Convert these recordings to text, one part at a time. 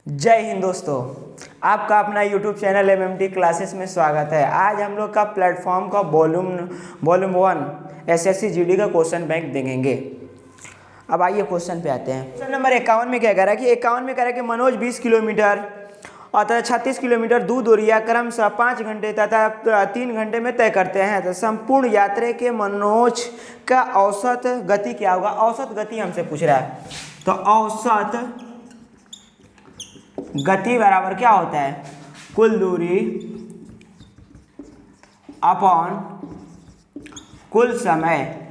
जय हिंद दोस्तों, आपका अपना YouTube चैनल MMT क्लासेस में स्वागत है। आज हम लोग का प्लेटफॉर्म का वॉल्यूम 1 SSC GD का क्वेश्चन बैंक देखेंगे। अब आइए क्वेश्चन पे आते हैं। क्वेश्चन नंबर 51 में क्या कह रहा है कि 51 में कह रहा है कि मनोज 20 किलोमीटर और 36 किलोमीटर दूरियां क्रमशः 5 घंटे तथा 3 घंटे में तय करते हैं। तो संपूर्ण यात्रा के मनोज का औसत गति क्या होगा? औसत गति हमसे पूछ रहा है। तो औसत गति बराबर क्या होता है? कुल दूरी अपॉन कुल समय।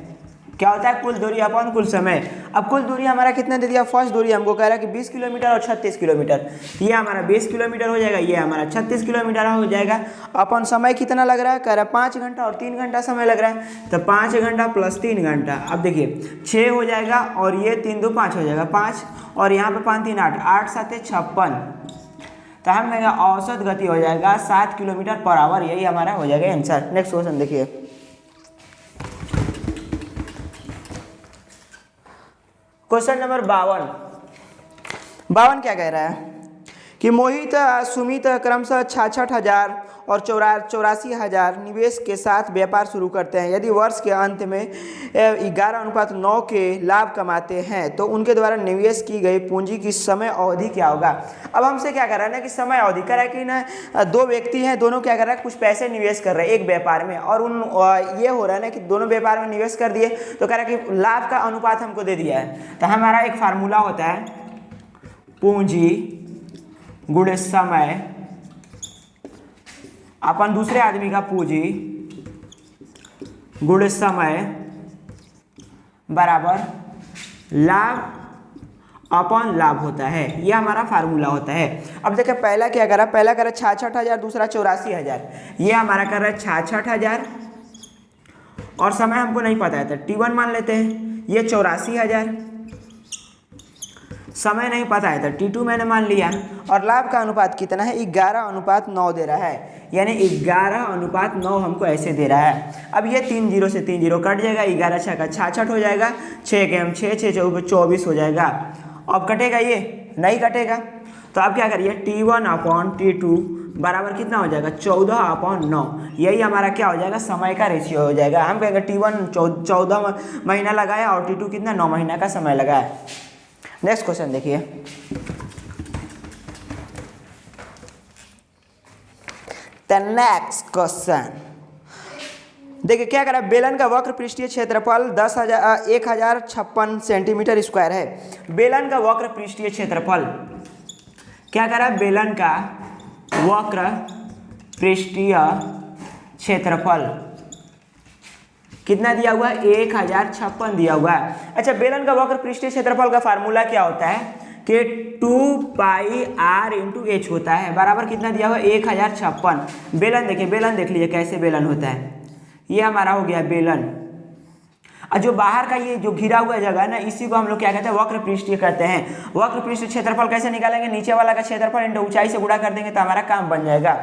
क्या होता है? कुल दूरी अपॉन कुल समय। अब कुल दूरी हमारा कितना दे दिया? फर्स्ट दूरी हमको कह रहा है कि 20 किलोमीटर और 36 किलोमीटर। ये हमारा 20 किलोमीटर हो जाएगा, ये हमारा 36 किलोमीटर हो जाएगा। अपन समय कितना लग रहा है? कह रहा है 5 घंटा और 3 घंटा समय लग रहा है। तो 5 घंटा प्लस 3 घंटा, अब देखिए 6 हो जाएगा और ये 3 2 5 हो जाएगा, 5 और यहाँ पे 5 3 8, 8 7 56। तो हम कहेंगे औसत गति हो जाएगा 7 किलोमीटर पर आवर। यही हमारा हो जाएगा आंसर। नेक्स्ट क्वेश्चन देखिए। क्वेश्चन नंबर 52 क्या कह रहा है कि मोहित सुमित क्रमशः 66,000 और 84,000 निवेश के साथ व्यापार शुरू करते हैं। यदि वर्ष के अंत में 11:9 के लाभ कमाते हैं तो उनके द्वारा निवेश की गई पूंजी की समय अवधि क्या होगा? अब हमसे क्या कर रहा है ना कि समय अवधि कर रहा है कि ना दो व्यक्ति हैं, दोनों क्या कर रहा है? कुछ पैसे निवेश कर रहे हैं एक व्यापार में, और ये हो रहा है ना कि दोनों व्यापार में निवेश कर दिए तो कह रहा है कि लाभ का अनुपात हमको दे दिया है। तो हमारा एक फार्मूला होता है पूंजी गुणे समय अपन दूसरे आदमी का पूंजी गुणे समय बराबर लाभ अपॉन लाभ होता है। यह हमारा फार्मूला होता है। अब देखिए पहला क्या करा? पहला करा 66,000, दूसरा 84,000। ये हमारा कर रहा है 66,000 और समय हमको नहीं पता है तो T1 मान लेते हैं। ये 84,000, समय नहीं पता है तो T2 मैंने मान लिया। और लाभ का अनुपात कितना है? 11:9 दे रहा है, यानी 11:9 हमको ऐसे दे रहा है। अब ये 3 0 से 3 0 कट जाएगा, 11 6 का 66 हो जाएगा, 6 के हम 6 6 24 हो जाएगा। अब कटेगा? ये नहीं कटेगा। तो अब क्या करिए? T1 अपॉन T2 बराबर कितना हो जाएगा? 14/9। यही हमारा क्या हो जाएगा? समय का रेशियो हो जाएगा। हम कहेंगे T1 14 महीना लगाया और T2 कितना? 9 महीना का समय लगाया। नेक्स्ट क्वेश्चन देखिए। द नेक्स्ट क्वेश्चन देखिए क्या करा? बेलन का वक्र पृष्ठीय क्षेत्रफल 1056 सेंटीमीटर स्क्वायर है। बेलन का वक्र पृष्ठीय क्षेत्रफल क्या करा? बेलन का वक्र पृष्ठीय क्षेत्रफल कितना दिया हुआ है? 1056 दिया हुआ है। अच्छा, बेलन का वक्र पृष्ठीय क्षेत्रफल का फार्मूला क्या होता है कि 2πr × h होता है, बराबर कितना दिया हुआ है? 1056। बेलन देखिए, बेलन देख लीजिए कैसे बेलन होता है। ये हमारा हो गया बेलन, और जो बाहर का ये जो घिरा हुआ जगह है ना, इसी को हम लोग क्या कहते हैं? वक्र पृष्ठीय कहते हैं। वक्र पृष्ठीय क्षेत्रफल कैसे निकालेंगे? नीचे वाला का क्षेत्रफल इंटू ऊंचाई से गुणा कर देंगे तो हमारा काम बन जाएगा।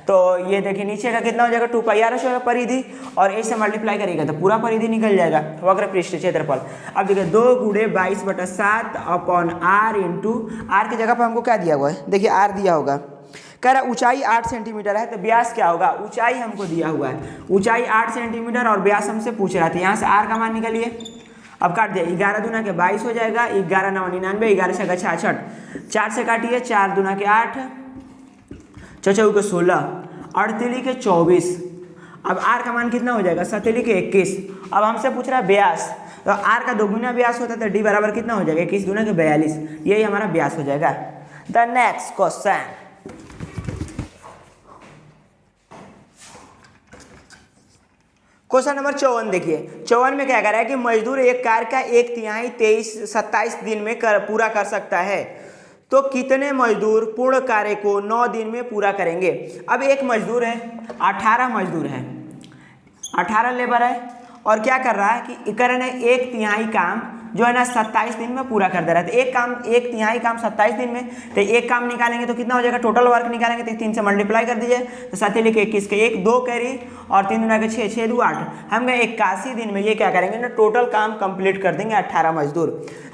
तो ये देखिए नीचे का कितना हो जाएगा? 2πr हो परिधि, और a से मल्टीप्लाई करेगा तो पूरा परिधि निकल जाएगा वक्र पृष्ठीय क्षेत्रफल। अब देखिए 2 × 22/7 अपॉन r इंटू r की जगह पर हमको क्या दिया हुआ है? देखिए r दिया होगा। कह रहा ऊंचाई 8 सेंटीमीटर है तो व्यास क्या होगा? ऊंचाई हमको दिया हुआ है, ऊंचाई 8 सेंटीमीटर और व्यास हमसे पूछ रहा था। यहाँ से r का मान निकालिए। अब काट दिया, 11 दूना के 22 हो जाएगा, 11 9 99, 11 6 का 66, 4 से काटिए, 4 दूना के 8, 4 के 16, 38 के 24। अब r का मान कितना हो जाएगा? 37 के 21। अब हमसे पूछ रहा है व्यास, तो r का 2 गुना व्यास होता है तो d बराबर कितना हो जाएगा? 21 दूना के 42। यही हमारा व्यास हो जाएगा। The next question question number 54 देखिए। 54 में क्या कह रहा है कि मजदूर एक कार्य का 1/3 27 दिन में पूरा कर सकता है, तो कितने मजदूर पूर्ण कार्य को 9 दिन में पूरा करेंगे? अब एक मजदूर है, 18 मजदूर है, 18 लेबर है, और क्या कर रहा है कि करने 1/3 काम जो है ना 27 दिन में पूरा कर दे रहा है। तो एक काम 1/3 काम 27 दिन में, तो एक काम निकालेंगे तो कितना हो जाएगा? टोटल वर्क निकालेंगे तो 3 से मल्टीप्लाई कर दीजिए तो 7 लिखे 21 के 1 2 कैरी और 3 दूना के 6 6 2 8। हम 81 दिन में ये क्या करेंगे ना टोटल काम कंप्लीट कर देंगे 18 मजदूर।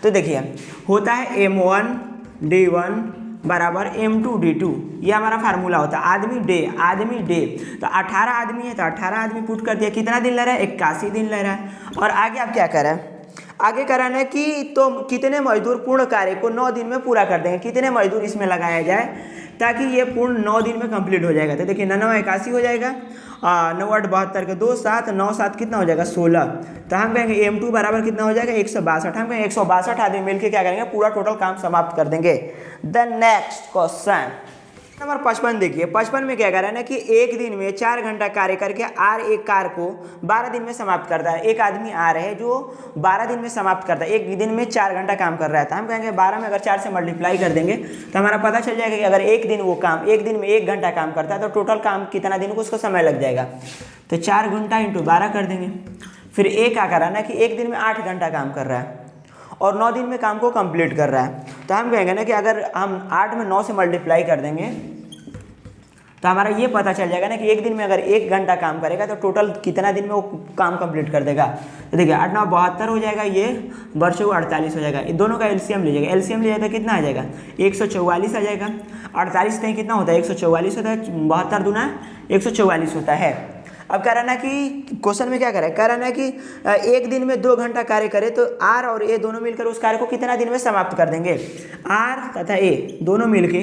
तो देखिए होता है M1 D1 बराबर m2d2, ये हमारा फार्मूला होता है। आदमी डे तो 18 आदमी है तो 18 आदमी पुट कर दिया, कितना दिन ले रहा है 81 दिन ले रहा है। और आगे आप क्या कर रहे हैं, आगे कराना है कि तो कितने मजदूर पूर्ण कार्य को 9 दिन में पूरा कर देंगे, कितने मजदूर इसमें लगाया जाए ताकि ये पूर्ण 9 दिन में कंप्लीट हो जाएगा। तो देखिए 9 81 हो जाएगा, 9 8 72 के 2 7 9 7 कितना हो जाएगा 16। तो हम कहेंगे m2 बराबर कितना हो जाएगा 162। हम कहेंगे 162 आदमी मिलकर क्या करेंगे, पूरा टोटल काम समाप्त कर देंगे। द नेक्स्ट क्वेश्चन नंबर 55 देखिए, 55 में क्या कर रहा है ना कि एक दिन में 4 घंटा कार्य करके आर एक कार को 12 दिन में समाप्त करता है। एक आदमी आर है जो 12 दिन में समाप्त करता है, एक दिन में 4 घंटा काम कर रहा है। तो हम कहेंगे 12 में अगर 4 से मल्टीप्लाई कर देंगे तो हमारा पता चल जाएगा कि अगर एक दिन वो काम एक दिन में 1 घंटा काम करता है तो टोटल काम कितना दिन को उसको समय लग जाएगा। तो 4 घंटा इंटू 12 कर देंगे। फिर एक क्या कर रहा है ना कि एक दिन में 8 घंटा काम कर रहा है और 9 दिन में काम को कंप्लीट कर रहा है। तो हम कहेंगे ना कि अगर हम 8 में 9 से मल्टीप्लाई कर देंगे तो हमारा ये पता चल जाएगा ना कि एक दिन में अगर 1 घंटा काम करेगा तो टोटल कितना दिन में वो काम कंप्लीट कर देगा। तो देखिए 8 9 72 हो जाएगा, ये वर्षों 48 हो जाएगा। दोनों का एलसीएम लीजिएगा, एलसीएम ले जाए तो कितना आ जाएगा 144 आ जाएगा। 48 नहीं कितना होता है 144 होता है, 72 दूना 144 होता है। अब कह रहा ना कि क्वेश्चन में क्या कह रहा है कि एक दिन में 2 घंटा कार्य करे तो आर और ए दोनों मिलकर उस कार्य को कितना दिन में समाप्त कर देंगे। आर तथा ए दोनों मिलके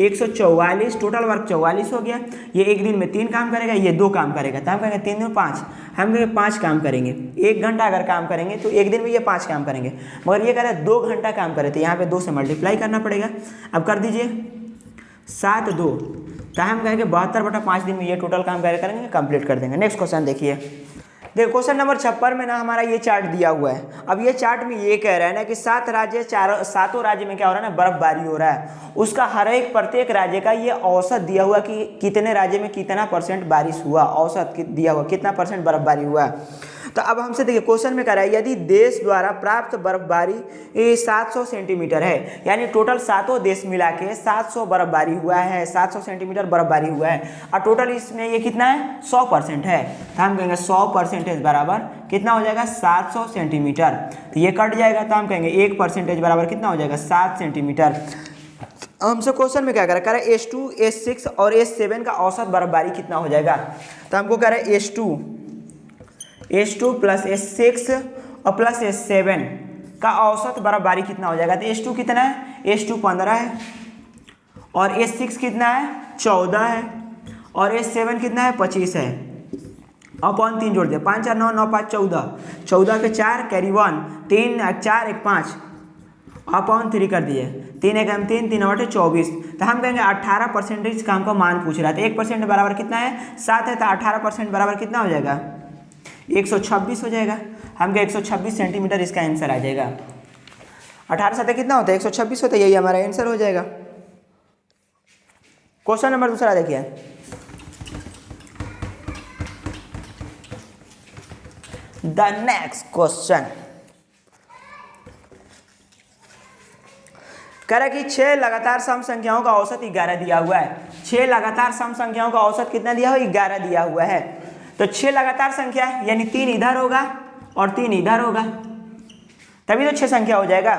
144, टोटल वर्क 44 हो गया। ये एक दिन में 3 काम करेगा, ये 2 काम करेगा। तो हम कहेंगे 3 में 5, हम कहेंगे 5 काम करेंगे। 1 घंटा अगर काम करेंगे तो एक दिन में ये 5 काम करेंगे, मगर ये कह रहा है 2 घंटा काम करे तो यहाँ पे 2 से मल्टीप्लाई करना पड़ेगा। अब कर दीजिए 7 2, तो हम कहेंगे 72/5 दिन में ये टोटल काम करेंगे, कंप्लीट कर देंगे। नेक्स्ट क्वेश्चन देखिए, क्वेश्चन नंबर 56 में ना हमारा ये चार्ट दिया हुआ है। अब ये चार्ट में ये कह रहा है ना कि 7 राज्य में क्या हो रहा है ना बर्फबारी हो रहा है। उसका हर एक प्रत्येक राज्य का ये औसत दिया हुआ कि कितने राज्य में कितना % बारिश हुआ, औसत दिया हुआ कितना % बर्फबारी हुआ। तो अब हमसे देखिए क्वेश्चन में कह रहा है यदि देश द्वारा प्राप्त बर्फबारी 700 सेंटीमीटर है, यानी टोटल 7 देश मिला के 700 बर्फबारी हुआ है, 700 सेंटीमीटर बर्फबारी हुआ है और टोटल इसमें ये कितना है 100% है। तो हम कहेंगे 100% बराबर कितना हो जाएगा 700 सेंटीमीटर। तो ये कट जाएगा तो हम कहेंगे 1% बराबर कितना हो जाएगा 7 सेंटीमीटर। हमसे क्वेश्चन में क्या कह रहा है S2 S6 और S7 का औसत बर्फबारी कितना हो जाएगा। तो हमको कह रहा है S2 प्लस S6 और प्लस S7 का औसत बर्फबारी कितना हो जाएगा। तो S2 कितना है, S2 15 है और S6 कितना है 14 है और S7 कितना है 25 है। अपॉन 3 जोड़ दिया, 5 4 9 9 5 14, 14 के 4 कैरी 1, 3 4 1 5 अपॉन 3 कर दिए, 3 1 3 3 8 24। तो हम कहेंगे 18% काम का मान पूछ रहा है। तो 1% बराबर कितना है 7 है, तो 18% बराबर कितना हो जाएगा 126 हो जाएगा। हम कहें 126 सेंटीमीटर इसका आंसर आ जाएगा। 18 7 कितना होता है 126 होता है, यही हमारा आंसर हो जाएगा। क्वेश्चन नंबर दूसरा देखिए, द नेक्स्ट क्वेश्चन कह रहा है कि 6 लगातार सम संख्याओं का औसत 11 दिया हुआ है। 6 लगातार सम संख्याओं का औसत कितना दिया हुआ है 11 दिया हुआ है। तो 6 लगातार संख्या है यानी 3 इधर होगा और 3 इधर होगा, तभी तो 6 संख्या हो जाएगा।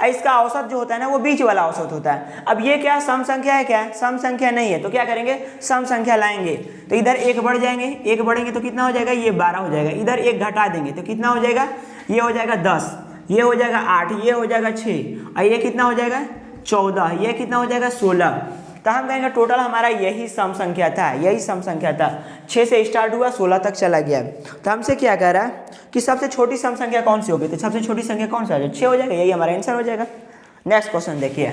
इसका औसत जो होता है ना वो बीच वाला औसत होता है। अब ये क्या सम संख्या है, क्या सम संख्या नहीं है, तो क्या करेंगे सम संख्या लाएंगे। तो इधर 1 बढ़ जाएंगे, 1 बढ़ेंगे तो कितना हो जाएगा ये 12 हो जाएगा। इधर 1 घटा देंगे तो कितना हो जाएगा ये हो जाएगा 10, ये हो जाएगा 8, ये हो जाएगा 6 और ये कितना हो जाएगा 14, ये कितना हो जाएगा 16। तो हम कहेंगे टोटल हमारा यही सम संख्या था, यही सम संख्या था। 6 से स्टार्ट हुआ 16 तक चला गया। तो हमसे क्या कह रहा है कि सबसे छोटी सम संख्या कौन सी होगी। तो सबसे छोटी संख्या कौन सा है 6 हो जाएगा, यही हमारा आंसर हो जाएगा। नेक्स्ट क्वेश्चन देखिए,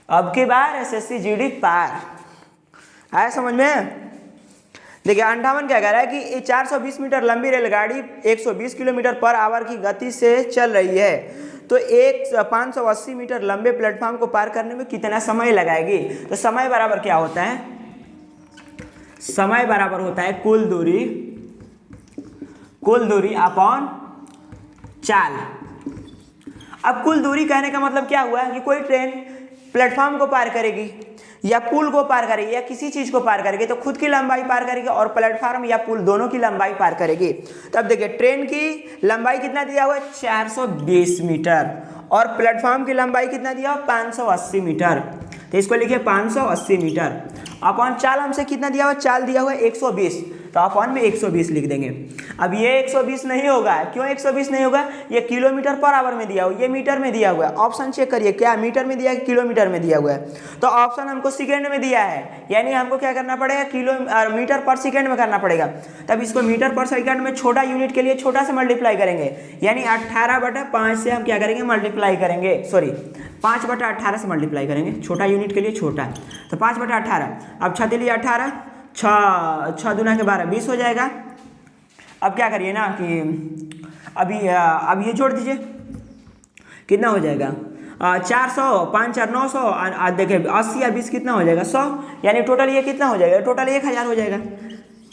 अब की बार SSC GD पार आया समझ में। देखिए 58 क्या कह रहा है कि 420 मीटर लंबी रेलगाड़ी 120 किलोमीटर पर आवर की गति से चल रही है, तो 580 मीटर लंबे प्लेटफॉर्म को पार करने में कितना समय लगाएगी। तो समय बराबर क्या होता है, समय बराबर होता है कुल दूरी अपॉन चाल। अब कुल दूरी कहने का मतलब क्या हुआ कि कोई ट्रेन प्लेटफॉर्म को पार करेगी या पुल को पार करेगी या किसी चीज को पार करेगी तो खुद की लंबाई पार करेगी और प्लेटफॉर्म या पुल दोनों की लंबाई पार करेगी। तब देखिए ट्रेन की लंबाई कितना दिया हुआ है 420 मीटर और प्लेटफॉर्म की लंबाई कितना दिया हुआ 580 मीटर। तो इसको लिखिए 580 मीटर अपॉन चाल हमसे कितना दिया हुआ, चाल दिया हुआ है 120 तो अपॉन में 120 लिख देंगे। अब ये 120 नहीं होगा, क्यों 120 नहीं होगा, ये किलोमीटर पर आवर में दिया हुआ, ये मीटर में दिया हुआ है। ऑप्शन चेक करिए क्या मीटर में दिया है किलोमीटर में दिया हुआ है, तो ऑप्शन हमको सेकेंड में दिया है, यानी हमको क्या करना पड़ेगा मीटर पर सेकेंड में करना पड़ेगा। तब इसको मीटर पर सेकेंड में छोटा यूनिट के लिए छोटा से मल्टीप्लाई करेंगे, यानी 18/5 से हम क्या करेंगे मल्टीप्लाई करेंगे, सॉरी 5/18 से मल्टीप्लाई करेंगे, छोटा यूनिट के लिए छोटा, तो 5/18। अब 6 दिली 18, 6 दूना के 12 20 हो जाएगा। अब क्या करिए ना कि अब ये जोड़ दीजिए कितना हो जाएगा 400, 5 4 900, देखिए 80 या 20 कितना हो जाएगा 100, यानी टोटल ये कितना हो जाएगा, टोटल 1000 हो जाएगा।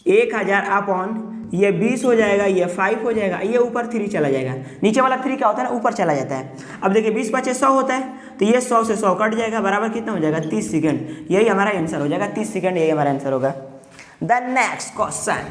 1000 अपॉन ये 20 हो जाएगा, ये 5 हो जाएगा, ये ऊपर 3 चला जाएगा, नीचे वाला 3 क्या होता है ना ऊपर चला जाता है। अब देखिए 20 × 5 = 100 होता है, तो ये 100 से 100 कट जाएगा, बराबर कितना हो जाएगा 30 सेकंड। यही हमारा आंसर हो जाएगा 30 सेकंड, यही हमारा आंसर होगा। The next question,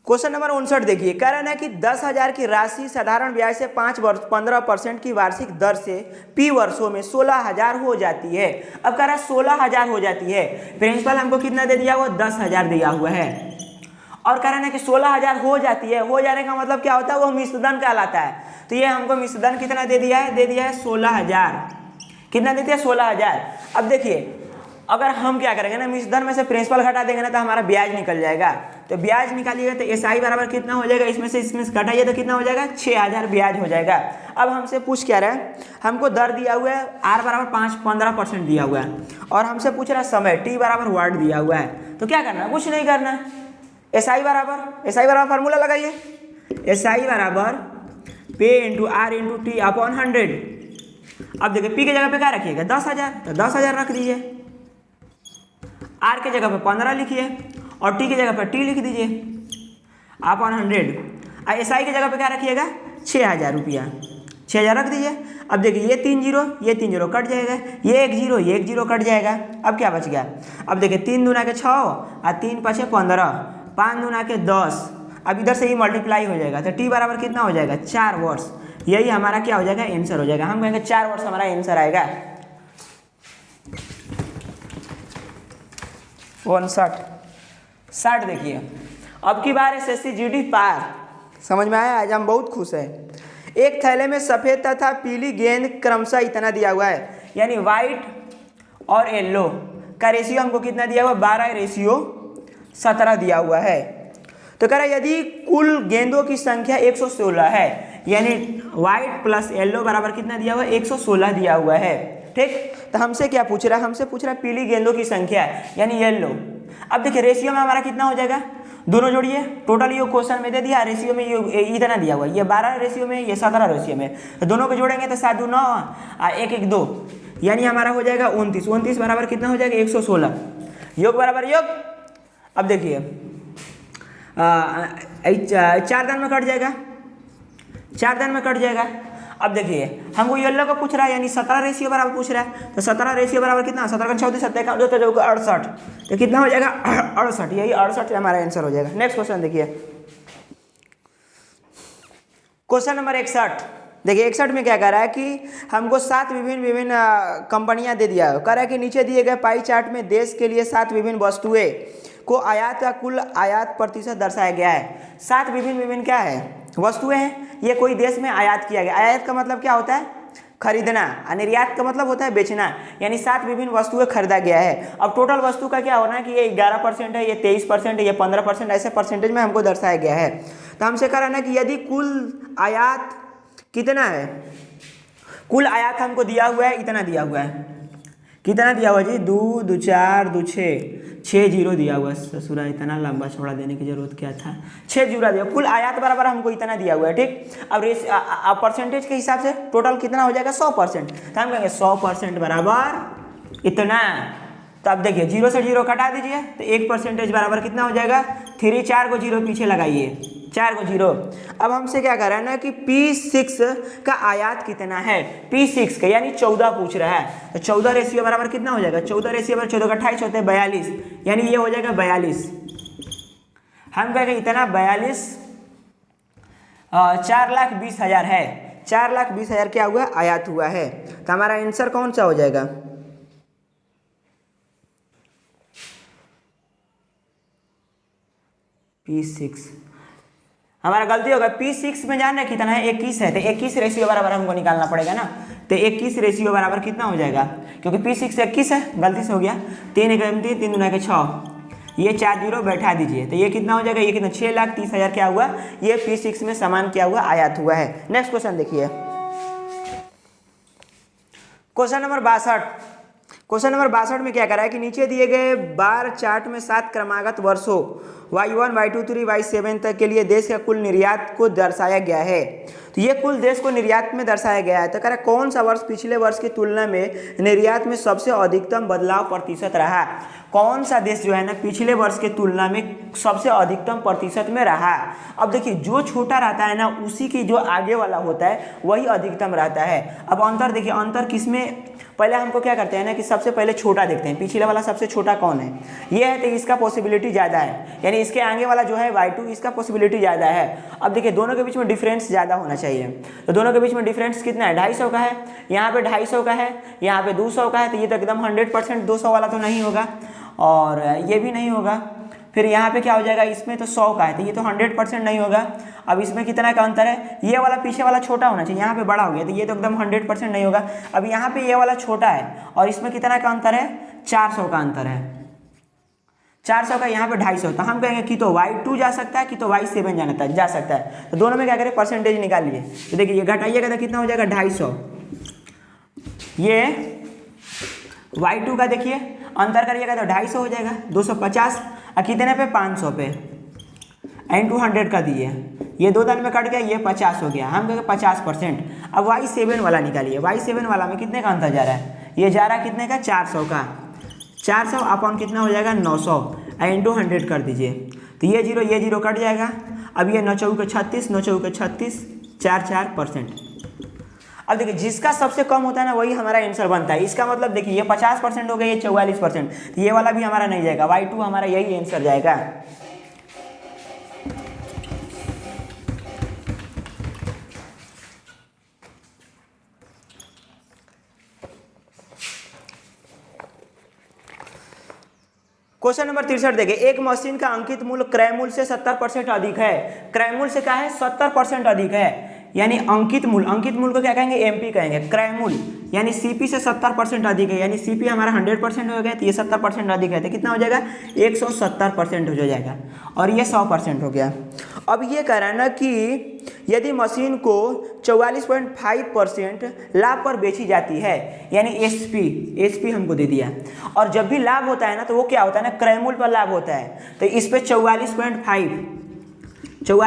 question number 59 देखिए, कह रहा है कि 10,000 की राशि साधारण ब्याज से 15% की वार्षिक दर से P वर्षों में 16,000 हो जाती है। अब कह रहा है 16,000 हो जाती है, प्रिंसिपल हमको कितना दे दिया हुआ 10,000 दिया हुआ है और कह रहा है कि 16,000 हो जाती है। हो जाने का मतलब क्या होता है, वो मिश्रधन कहलाता है। तो ये हमको मिश्रधन कितना दे दिया है, 16,000। कितना दे दिया 16,000। अब देखिए अगर हम क्या करेंगे ना मिश्रधन में से प्रिंसिपल घटा देंगे ना तो हमारा ब्याज निकल जाएगा। तो ब्याज निकालिएगा तो SI बराबर कितना हो जाएगा, इसमें से घटाइए तो कितना हो जाएगा 6,000 ब्याज हो जाएगा। अब हमसे पूछ क्या रहा है, हमको दर दिया हुआ है R बराबर 15% दिया हुआ है और हमसे पूछ रहा है समय T बराबर वाट दिया हुआ है। तो क्या करना है, कुछ नहीं करना है, SI बराबर फार्मूला लगाइए, SI बराबर P × R × T अपॉन 100। अब देखिए P की जगह पे क्या रखिएगा 10,000, तो 10,000 रख दीजिए, R के जगह पे 15 लिखिए और T की जगह पे T लिख दीजिए अपॉन 100। SI की जगह पे क्या रखिएगा 6,000 रुपया, 6,000 रख दीजिए। अब देखिए ये 3 0 कट जाएगा, ये 1 0 कट जाएगा। अब क्या बच गया, अब देखिए 3 दूना के 6 और 3 × 5 = 15, 5 दूना के 10। अब इधर से ही मल्टीप्लाई हो जाएगा तो T बराबर कितना हो जाएगा 4 वर्ष। यही हमारा क्या हो जाएगा आंसर हो जाएगा। हम कहेंगे 4 वर्ष हमारा आंसर आएगा। 59 देखिए, अब की बार SSC GD पार समझ में आया, आज हम बहुत खुश हैं। एक थैले में सफ़ेद तथा पीली गेंद क्रमशः इतना दिया हुआ है, यानी वाइट और येलो का रेशियो हमको कितना दिया हुआ 12:17 दिया हुआ है। तो कह रहा है यदि कुल गेंदों की संख्या 116 है, यानी वाइट प्लस येलो बराबर कितना दिया हुआ है 116 दिया हुआ है। ठीक, तो हमसे क्या पूछ रहा है, हमसे पूछ रहा है पीली गेंदों की संख्या यानी येलो। अब देखिए रेशियो में हमारा कितना हो जाएगा, दोनों जोड़िए, टोटल ये क्वेश्चन में दे दिया, रेशियो में ये इतना दिया हुआ है, ये 12 रेशियो में, ये 17 रेशियो में, तो दोनों को जोड़ेंगे तो 7 2 9 1 1 2, यानी हमारा हो जाएगा 29 बराबर कितना हो जाएगा 116, योग बराबर योग। अब देखिए 4 दान में कट जाएगा, 4 दान में कट जाएगा। अब देखिए हमको येलो को पूछ रहा है, यानी 17 रेशियो बराबर पूछ रहा है, तो 17 रेशियो बराबर कितना 17 × 34 68, तो कितना हो जाएगा 68, यही 68 हमारा आंसर हो जाएगा। नेक्स्ट क्वेश्चन देखिए, क्वेश्चन नंबर 61 देखिए। 61 में क्या कह रहा है कि हमको 7 विभिन्न कंपनियां दे दिया है। कह रहा है कि नीचे दिए गए पाई चार्ट में देश के लिए 7 विभिन्न वस्तुएं को आयात का कुल आयात प्रतिशत दर्शाया गया है। 7 विभिन्न क्या है वस्तुएं हैं, ये कोई देश में आयात किया गया। आयात का मतलब क्या होता है खरीदना, और निर्यात का मतलब होता है बेचना, यानी 7 विभिन्न वस्तुएं खरीदा गया है। अब टोटल वस्तु का क्या होना है कि ये 11% है, ये 23% है, ये 15%, ऐसे परसेंटेज में हमको दर्शाया गया है। तो हमसे कह रहा है कि यदि कुल आयात कितना है, कुल आयात हमको दिया हुआ है, इतना दिया हुआ है, कितना दिया हुआ जी 2 2 4 2 6 0 दिया हुआ। ससुरा इतना लंबा चौड़ा देने की जरूरत क्या था, 6 0 दिया, कुल आयात बराबर हमको इतना दिया हुआ है। ठीक, अब परसेंटेज के हिसाब से टोटल कितना हो जाएगा 100%, तो हम कहेंगे 100% बराबर इतना, तो अब देखिए 0 से 0 कटा दीजिए तो 1% बराबर कितना हो जाएगा 3, 4 को 0 पीछे लगाइए, 4 को 0। अब हमसे क्या कर रहा है ना कि P6 का आयात कितना है, P6 का यानी 14 पूछ रहा है। तो 14 रेशियो बराबर कितना हो जाएगा, 14 रेशियो बराबर 14 का 28 होते हैं 42, यानी ये हो जाएगा 42। हम कहेंगे इतना 42 4,20,000 है, 4,20,000 क्या हुआ आयात हुआ है। तो हमारा आंसर कौन सा हो जाएगा, P6। हमारा गलती होगा, P6 में जान रहे कितना है 21 है, तो 21 रेशियो बराबर हमको निकालना पड़ेगा ना। तो 21 रेशियो बराबर कितना हो जाएगा, क्योंकि P6 21 है, गलती से हो गया। 3 × 3 3 × 6, ये 4 0 बैठा दीजिए, तो ये कितना हो जाएगा, ये कितना 6,30,000 क्या हुआ, ये P6 में सामान क्या हुआ आयात हुआ है। नेक्स्ट क्वेश्चन देखिए, क्वेश्चन नंबर 62। क्वेश्चन नंबर 62 में क्या करा है कि नीचे दिए गए बार चार्ट में 7 क्रमागत वर्षों Y1 Y2 3 Y7 तक के लिए देश का कुल निर्यात को दर्शाया गया है। तो ये कुल देश को निर्यात में दर्शाया गया है। तो कह रहा है कौन सा वर्ष पिछले वर्ष की तुलना में निर्यात में सबसे अधिकतम बदलाव प्रतिशत रहा, कौन सा देश जो है ना पिछले वर्ष के तुलना में सबसे अधिकतम प्रतिशत में रहा। अब देखिए जो छोटा रहता है ना उसी की जो आगे वाला होता है वही अधिकतम रहता है। अब अंतर देखिए, अंतर किसमें, पहले हमको क्या करते हैं ना कि सबसे पहले छोटा देखते हैं, पिछले वाला सबसे छोटा कौन है, ये है, तो इसका पॉसिबिलिटी ज़्यादा है, यानी इसके आगे वाला जो है Y2 इसका पॉसिबिलिटी ज़्यादा है। अब देखिए दोनों के बीच में डिफरेंस ज़्यादा होना चाहिए, तो दोनों के बीच में डिफरेंस कितना है, 250 का है, यहाँ पे 250 का है, यहाँ पे 200 का है, तो ये तो एकदम 100% 200 वाला तो नहीं होगा और ये भी नहीं होगा। फिर यहाँ पे क्या हो जाएगा, इसमें तो 100 का है, तो ये तो 100% नहीं होगा। अब इसमें कितना का अंतर है, ये वाला पीछे वाला छोटा होना चाहिए, यहाँ पे बड़ा हो गया, तो ये तो एकदम 100% नहीं होगा। अब यहाँ पे ये वाला छोटा है और इसमें कितना का अंतर है, 400 का अंतर है, 400 का, यहाँ पे 250। तो हम कहेंगे कि तो Y2 जा सकता है कि तो Y7 जा सकता है। तो दोनों में क्या करें, परसेंटेज निकालिए। तो देखिए ये घटाइएगा तो कितना हो जाएगा 250, ये Y2 का देखिए अंतर करिएगा तो 250 हो जाएगा, 250 और कितने पे 500 पे N 200 का दिए, ये 2 दान में कट गया, ये 50 हो गया, हम कहेंगे 50%। अब Y7 वाला निकालिए, Y7 वाला में कितने का अंतर जा रहा है, ये जा रहा है कितने का 400 का, 400 अपॉन कितना हो जाएगा 900 N 200 कर दीजिए, तो ये 0 कट जाएगा। अब ये 9 चौके 36, 9 चौके 36, 4%। अब देखिए जिसका सबसे कम होता है ना वही हमारा आंसर बनता है। इसका मतलब देखिए ये 50% हो गया, ये 44%, तो ये वाला भी हमारा नहीं जाएगा, Y2 हमारा यही आंसर जाएगा। क्वेश्चन नंबर 63 देखिए, एक मशीन का अंकित मूल्य क्रय मूल्य से 70% अधिक है। क्रय मूल्य से क्या है, 70% अधिक है, यानी अंकित मूल्य को क्या कहेंगे, एमपी कहेंगे। क्रय मूल्य यानी सीपी से 70% अधिक है, यानी सीपी हमारा 100% हो गया, तो ये 70% अधिक है, तो कितना हो जाएगा 170% हो जाएगा, और ये 100% हो गया। अब ये कह रहा है ना कि यदि मशीन को 44.5% लाभ पर बेची जाती है, यानी एसपी हमको दे दिया, और जब भी लाभ होता है ना तो वो क्या होता है ना क्रय मूल्य पर लाभ होता है, तो इस पे 44.5 तो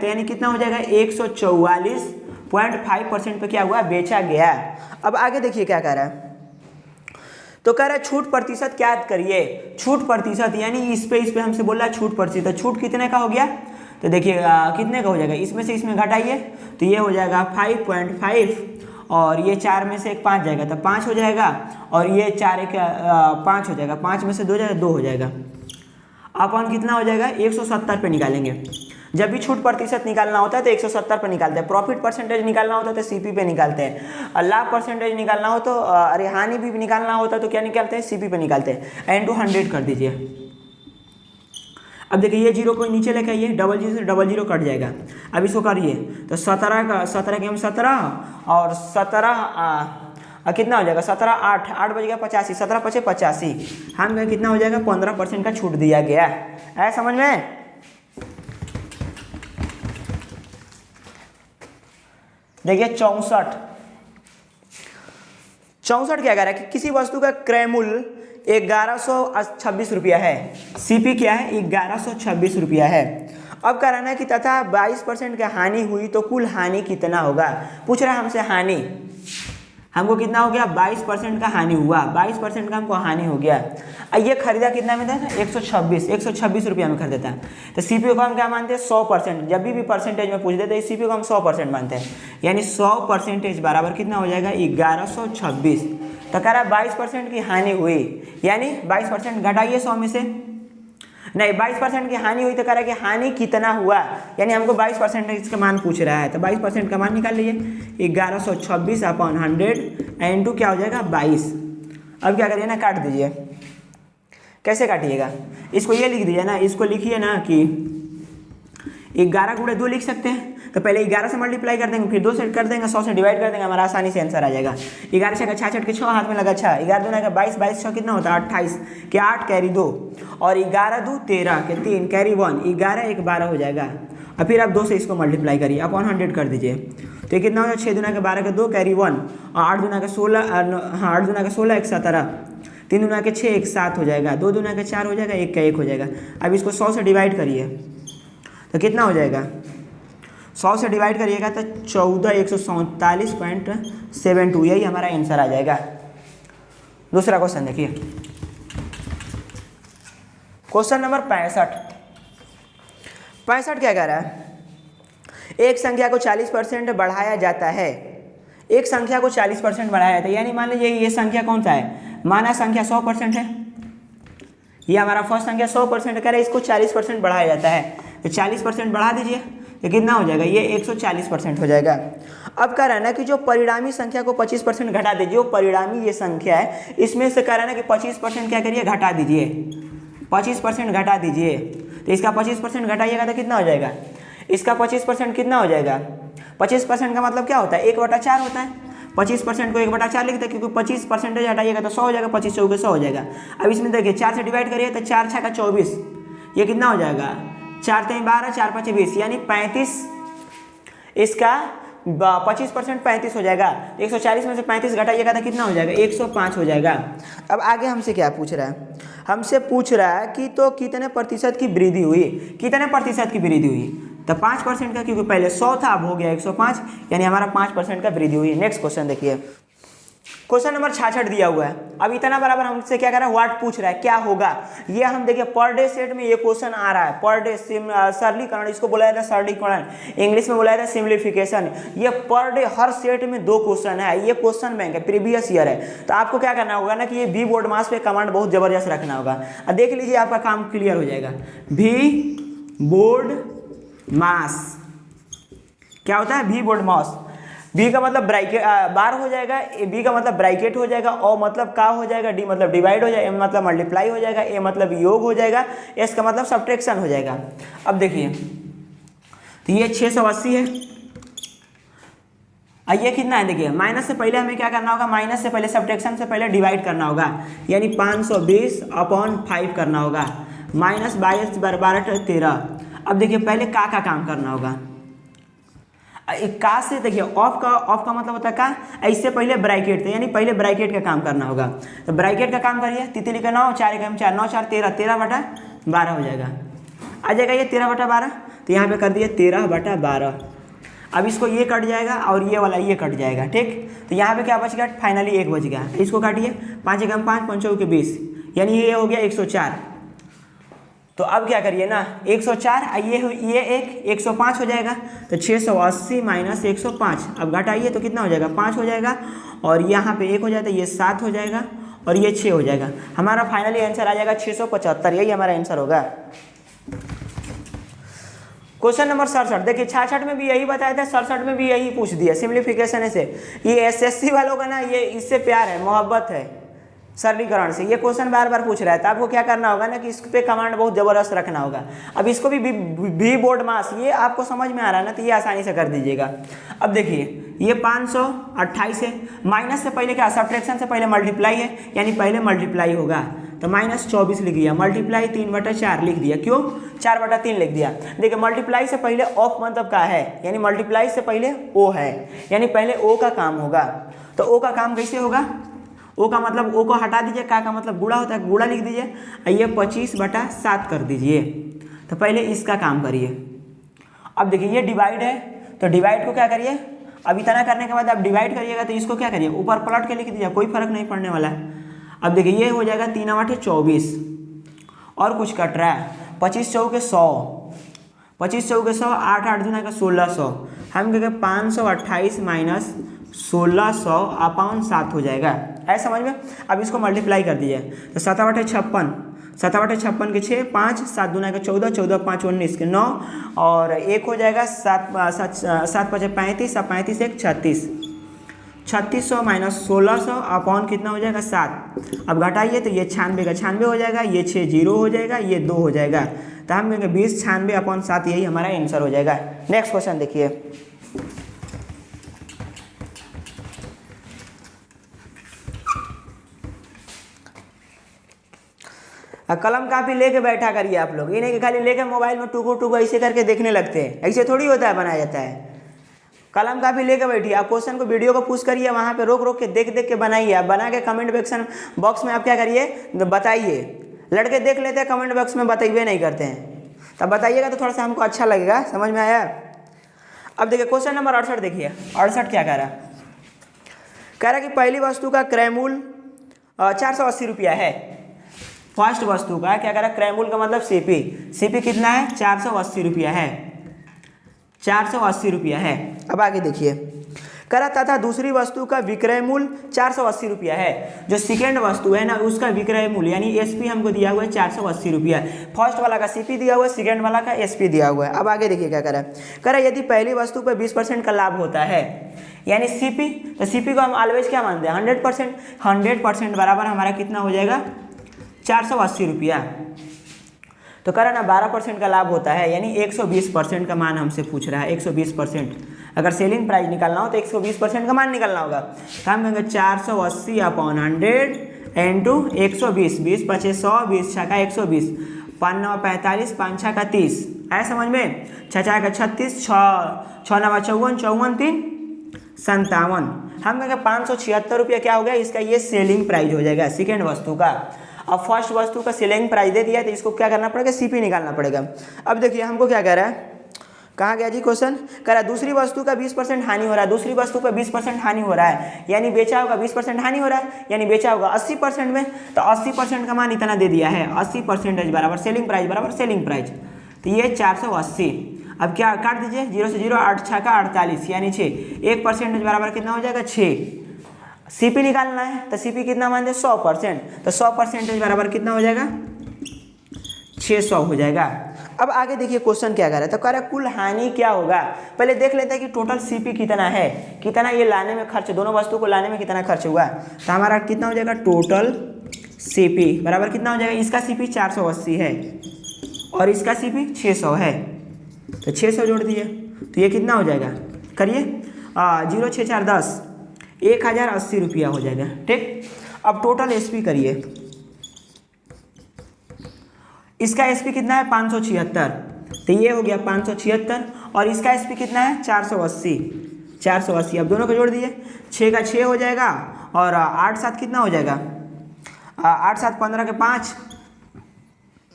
यानी कितना हो जाएगा 144.5% पे क्या हुआ, बेचा गया। अब आगे देखिए क्या कह रहा है, तो कह रहा है छूट प्रतिशत क्या करिए, छूट प्रतिशत यानी इस पे हमसे बोल रहा है छूट प्रतिशत, छूट कितने का हो गया, तो देखिए कितने का हो जाएगा, इसमें से इसमें घटाइए, तो ये हो जाएगा 5.5 और ये 4 में से 1 5 जाएगा, तो 5 हो जाएगा, और ये 4 1 5 हो जाएगा, 5 में से 2 जाएगा 2 हो जाएगा। अपन कितना हो जाएगा 170 पे निकालेंगे। जब भी छूट प्रतिशत निकालना होता है तो 170 पे निकालते हैं, प्रॉफिट परसेंटेज निकालना होता है तो सीपी पे निकालते हैं, और लाभ परसेंटेज निकालना हो तो अरे हानि भी निकालना होता है तो क्या निकालते हैं, सीपी पे निकालते हैं। N 200 कर दीजिए। अब देखिए ये 0 को नीचे लेके आइए, 00 से 00 कट जाएगा। अब इसको करिए तो 17 के हम 17 और 17 कितना हो जाएगा 17 8 बज गया 85, 17 5 85, हम कहें कितना हो जाएगा 15% का छूट दिया गया है, समझ में। देखिए 64 क्या कह रहा है कि किसी वस्तु का क्रय मूल्य 1126 रुपया है, सीपी क्या है 1126 रुपया है। अब कह रहा है कि तथा 22% की हानि हुई तो कुल हानि कितना होगा, पूछ रहा है हमसे हानि। हमको कितना हो गया 22% का हानि हुआ, 22% का हमको हानि हो गया। ये खरीदा कितना में था 126 रुपया में खरीदा था। तो सीपीयू को हम क्या मानते हैं 100%, जब भी परसेंटेज में पूछ देते हैं सीपीयू को हम 100% मानते हैं, यानी 100% बराबर कितना हो जाएगा 1126। तो कह रहा 22% की हानि हुई, यानी 22% घटाइए 100 में से, नहीं 22% की हानि हुई तो कह रहा है कि हानि कितना हुआ, यानी हमको 22% का मान पूछ रहा है। तो 22% का मान निकाल लीजिए 1126 अपॉन 100 इंटू क्या हो जाएगा 22। अब क्या करिए ना काट दीजिए। कैसे काटिएगा, इसको ये लिख दीजिए ना, इसको लिखिए ना कि 11 गुणे 2 लिख सकते हैं। तो पहले 11 से मल्टीप्लाई कर देंगे, फिर 2 से कर देंगे, 100 से डिवाइड कर देंगे, हमारा आसानी से आंसर आ जाएगा। 11 छः का 66 के 6 हाथ में लगा 6, 11 दूना का 22, 22 6 कितना होता है 28 के 8 कैरी 2 और 11 2 13 के 3 कैरी 1, 11 1 12 हो जाएगा। और फिर आप 2 से इसको मल्टीप्लाई करिए, अपॉन 100 कर दीजिए। तो ये कितना हो जाएगा 6 दूना के 12 के 2 कैरी 1 और 8 दूना का 16, हाँ 8 दूना का 16 1 17, 3 दूना के 6 1 7 हो जाएगा, 2 दूना के 4 हो जाएगा, 1 का 1 हो जाएगा। अब इसको 100 से डिवाइड करिए तो कितना हो जाएगा 100 से डिवाइड करिएगा तो 14147.72, यही हमारा आंसर आ जाएगा। दूसरा क्वेश्चन देखिए, क्वेश्चन नंबर 65 क्या कह रहा है, एक संख्या को 40% बढ़ाया जाता है, एक संख्या को 40% बढ़ाया जाता है, यानी मान लीजिए ये संख्या कौन सा है, माना संख्या 100% है, ये हमारा फर्स्ट संख्या 100% कह रहा है, इसको 40% बढ़ाया जाता है। तो 40% बढ़ा दीजिए तो कितना हो जाएगा, ये 140% हो जाएगा। अब कह रहा है ना कि जो परिणामी संख्या को 25% घटा दीजिए, जो परिणामी ये संख्या है इसमें से कह रहा है ना कि 25% क्या करिए घटा दीजिए, 25% घटा दीजिए। तो इसका 25% घटाइएगा तो कितना हो जाएगा, इसका 25% कितना हो जाएगा, 25% का मतलब क्या होता है 1/4 होता है। 25% को 1/4 लिखते हैं, क्योंकि 25% हटाइएगा तो 100 हो जाएगा, 25 चौके 100 हो जाएगा। अब इसमें देखिए 4 से डिवाइड करिए तो 4 6 का 24, ये कितना हो जाएगा 4 3 12 4 5 20, यानी 35, इसका 25% 35 हो जाएगा। 140 में से 35 घटाइएगा तो कितना हो जाएगा 105 हो जाएगा। अब आगे हमसे क्या पूछ रहा है, हमसे पूछ रहा है कि तो कितने प्रतिशत की वृद्धि हुई, कितने प्रतिशत की वृद्धि हुई, तो 5% का, क्योंकि पहले 100 था अब हो गया 105, यानी हमारा 5% का वृद्धि हुई। नेक्स्ट क्वेश्चन देखिए, क्वेश्चन नंबर 66 दिया हुआ है। अब इतना बराबर हमसे क्या कर रहा है, व्हाट पूछ रहा है, क्या होगा। ये हम देखिए पर डे सेट में ये क्वेश्चन आ रहा है, पर डे सरलीकरण, इसको बोला जाता है सरलीकरण, इंग्लिश में बोला जाता है सिम्प्लीफिकेशन। ये पर डे हर सेट में 2 क्वेश्चन है, ये क्वेश्चन बैंक है, प्रीवियस ईयर है। तो आपको क्या करना होगा ना कि ये वी बोर्ड मास पे कमांड बहुत जबरदस्त रखना होगा। अब देख लीजिए आपका काम क्लियर हो जाएगा। वी बोर्ड मास क्या होता है, वी बोर्ड मास, बी का मतलब ब्रैकेट बार हो जाएगा, बी का मतलब ब्रैकेट हो जाएगा, ओ मतलब का हो जाएगा, डी मतलब डिवाइड हो जाएगा, एम मतलब मल्टीप्लाई हो जाएगा, ए मतलब योग हो जाएगा, एस का मतलब सब्ट्रैक्शन हो जाएगा। अब देखिए तो ये 680 है, ये कितना है देखिए, माइनस से पहले हमें क्या करना होगा, माइनस से पहले सब्ट्रैक्शन से पहले डिवाइड करना होगा, यानी 520 अपॉन 5 करना होगा, माइनस 22 12 13। अब देखिए पहले का काम करना होगा, का से देखिए ऑफ का मतलब होता है का, इससे पहले ब्रैकेट थे, यानी पहले ब्रैकेट का काम करना होगा। तो ब्रैकेट का काम करिए, तितली का 9 4 1 4 9 4 13, 13/12 हो जाएगा, आ जाएगा ये 13/12। तो यहाँ पे कर दिए 13/12। अब इसको ये कट जाएगा और ये वाला ये कट जाएगा, ठीक। तो यहाँ पे क्या बच गया, फाइनली 1 बच गया, इसको काटिए, 5 1 5 5 चौके 20, यानी ये हो गया 104। तो अब क्या करिए ना 104, ये एक 105 हो जाएगा। तो 680 माइनस 105, अब घटाइए तो कितना हो जाएगा 5 हो जाएगा, और यहाँ पे 1 हो जाता है, ये 7 हो जाएगा और ये 6 हो जाएगा। हमारा फाइनली आंसर आ जाएगा 675, यही हमारा आंसर होगा। क्वेश्चन नंबर 67 देखिए, 66 में भी यही बताया था, 67 में भी यही पूछ दिया, सिम्प्लीफिकेशन से। ये एसएससी वालों का ना ये इससे प्यार है, मोहब्बत है सरलीकरण से, ये क्वेश्चन बार बार पूछ रहा है। तो आपको क्या करना होगा ना कि इस पे कमांड बहुत जबरदस्त रखना होगा। अब इसको भी वी बोर्ड मास, ये आपको समझ में आ रहा है ना, तो ये आसानी से कर दीजिएगा। अब देखिए ये 528 है, माइनस से पहले क्या, सब्ट्रैक्शन से पहले मल्टीप्लाई है, यानी पहले मल्टीप्लाई होगा। तो -24 लिख दिया, मल्टीप्लाई 3/4 लिख दिया, क्यों 4/3 लिख दिया। देखिए मल्टीप्लाई से पहले ऑफ मतलब का है, यानी मल्टीप्लाई से पहले ओ है, यानी पहले ओ का काम होगा। तो ओ का काम कैसे होगा, ओ का मतलब ओ को हटा दीजिए, का मतलब गुणा होता है, गुणा लिख दीजिए, ये 25/7 कर दीजिए। तो पहले इसका काम करिए। अब देखिए ये डिवाइड है, तो डिवाइड को क्या करिए अब इतना करने के बाद आप डिवाइड करिएगा तो इसको क्या करिए ऊपर पलट के लिख दीजिए, कोई फर्क नहीं पड़ने वाला है। अब देखिए ये हो जाएगा 3 8 24 और कुछ कट रहा है 25 चौके 100, 25 चौके 100, 8 8 दूना का 1600, हम कहेंगे 528 माइनस 1600 अपाउन 7 हो जाएगा, है समझ में। अब इसको मल्टीप्लाई कर दीजिए तो 7 8 56, 7 8 56 के 6, 5 7 दूना का 14, 14 5 19 के 9 और एक हो जाएगा 7 7 5 35 और 35 1 36, 3600 माइनस 1600 अपॉन कितना हो जाएगा 7। अब घटाइए तो ये 96 का 96 हो जाएगा, ये 6 0 हो जाएगा, ये 2 हो जाएगा, तो हम कहेंगे 20 96 अपॉन 7 यही हमारा आंसर हो जाएगा। नेक्स्ट क्वेश्चन देखिए, कलम कापी लेके बैठा करिए आप लोग, ये नहीं कि खाली लेके मोबाइल में टुकु टुकु ऐसे करके देखने लगते हैं, ऐसे थोड़ी होता है बनाया जाता है। कलम कापी लेके बैठिए, आप क्वेश्चन को वीडियो को पुश करिए, वहाँ पे रोक रोक के देख देख के बनाइए, आप बना के कमेंट बॉक्स में आप क्या करिए बताइए। लड़के देख लेते हैं कमेंट बॉक्स में बताइए नहीं करते हैं, तब बताइएगा तो थोड़ा सा हमको अच्छा लगेगा, समझ में आया। अब देखिए क्वेश्चन नंबर 68 देखिए, 68 क्या कह रहा है, कह रहा है कि पहली वस्तु का क्रय मूल्य 480 रुपया है। फर्स्ट वस्तु का क्या कह रहा है, क्रय मूल्य का मतलब सीपी, सीपी कितना है 480 रुपया है, 480 रुपया है। अब आगे देखिए, कह रहा तथा दूसरी वस्तु का विक्रय मूल्य 480 रुपया है। जो सेकेंड वस्तु है ना उसका विक्रय मूल्य यानी एसपी हमको दिया हुआ है 480 रुपया, फर्स्ट वाला का सीपी दिया हुआ है, सेकेंड वाला का एसपी दिया हुआ है। अब आगे देखिए क्या कह रहा है, कह रहा है यदि पहली वस्तु पर 20% का लाभ होता है यानी सीपी, तो सीपी को हम ऑलवेज क्या मानते हैं 100%, 100% बराबर हमारा कितना हो जाएगा 480 रुपया। तो कह रहा ना 12% का लाभ होता है यानी 120% का मान हमसे पूछ रहा है, 120%। अगर सेलिंग प्राइस निकालना हो तो 120% का मान निकालना होगा, तो हम कहेंगे 480 अपॉन 100 इंटू 120, 20 5 100, 20 6 का 120, 5 9 45, 5 6 का 30, है समझ में, 6 4 का 36, 6 9 54, 54 3 57, हम कहेंगे 576 रुपया क्या हो गया इसका, ये सेलिंग प्राइस हो जाएगा सेकेंड वस्तु का। अब फर्स्ट वस्तु का सेलिंग प्राइस दे दिया तो इसको क्या करना पड़ेगा सीपी निकालना पड़ेगा। अब देखिए हमको क्या कह रहा है, कहाँ गया जी क्वेश्चन, कह रहा है दूसरी वस्तु का 20% हानि हो रहा है, दूसरी वस्तु का 20% हानि हो रहा है यानी बेचा होगा 20% हानि हो रहा है यानी बेचा होगा 80% में, तो 80% का मान इतना दे दिया है, 80% बराबर सेलिंग प्राइस बराबर सेलिंग प्राइस, तो ये 480। अब क्या काट दीजिए 0 से 0, 8 6 का 48 यानी 6, 1% बराबर कितना हो जाएगा 6। सीपी निकालना है तो सीपी कितना मान दे 100%, तो 100% बराबर कितना हो जाएगा 600 हो जाएगा। अब आगे देखिए क्वेश्चन क्या कर रहा है, तो कह रहा है कुल हानि क्या होगा, पहले देख लेते हैं कि टोटल सीपी कितना है, कितना ये लाने में खर्च, दोनों वस्तु को लाने में कितना खर्च हुआ, तो हमारा कितना हो जाएगा टोटल सीपी बराबर कितना हो जाएगा, इसका सीपी 480 है और इसका सीपी 600 है, तो 600 जोड़ दिए तो ये कितना हो जाएगा, करिए 0 6 4 10, 1080 रुपया हो जाएगा, ठीक। अब टोटल एसपी करिए, इसका एसपी कितना है 576, तो ये हो गया 576 और इसका एसपी कितना है 480, 480। अब दोनों को जोड़ दिए, 6 का 6 हो जाएगा और 8 7 कितना हो जाएगा, 8 7 15 के 5,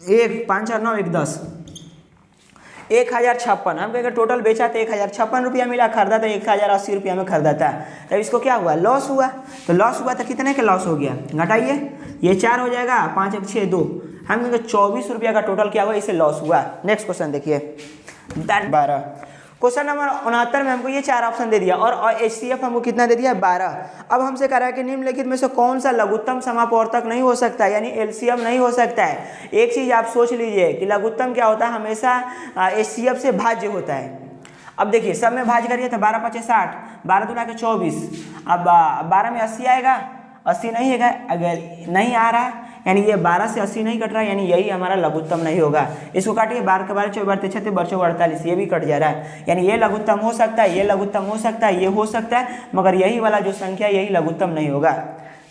1 5 4 9 1 10, 1056। हम कहेंगे टोटल बेचा तो 1056 रुपया मिला, खरीदा तो 1080 रुपया में खरीदा था, तब इसको क्या हुआ लॉस हुआ, तो लॉस हुआ तो कितने का लॉस हो गया, घटाइए ये 4 हो जाएगा, 5 1 6 2, हम कहेंगे 24 रुपया का टोटल क्या हुआ इसे लॉस हुआ। नेक्स्ट क्वेश्चन देखिए 12, क्वेश्चन नंबर 69 में हमको ये 4 ऑप्शन दे दिया और एचसीएफ हमको कितना दे दिया 12। अब हमसे कह रहा है कि निम्नलिखित में से कौन सा लघुत्तम समापवर्तक नहीं हो सकता यानी एलसीएम नहीं हो सकता है। एक चीज आप सोच लीजिए कि लघुत्तम क्या होता है, हमेशा एचसीएफ से भाज्य होता है। अब देखिए सब में भाज्य करिए तो 12 5 60, 12 दूना के 24, अब 12 में 80 आएगा, 80 नहीं है, अगर नहीं आ रहा यानी ये 12 से 80 नहीं कट रहा यानी यही हमारा लघुत्तम नहीं होगा। इसको काटिए 12 के 12 24 36 बच्चों 48, ये भी कट जा रहा है यानी ये लघुत्तम हो सकता है, ये लघुत्तम हो सकता है, ये हो सकता है, मगर यही वाला जो संख्या यही लघुत्तम नहीं होगा।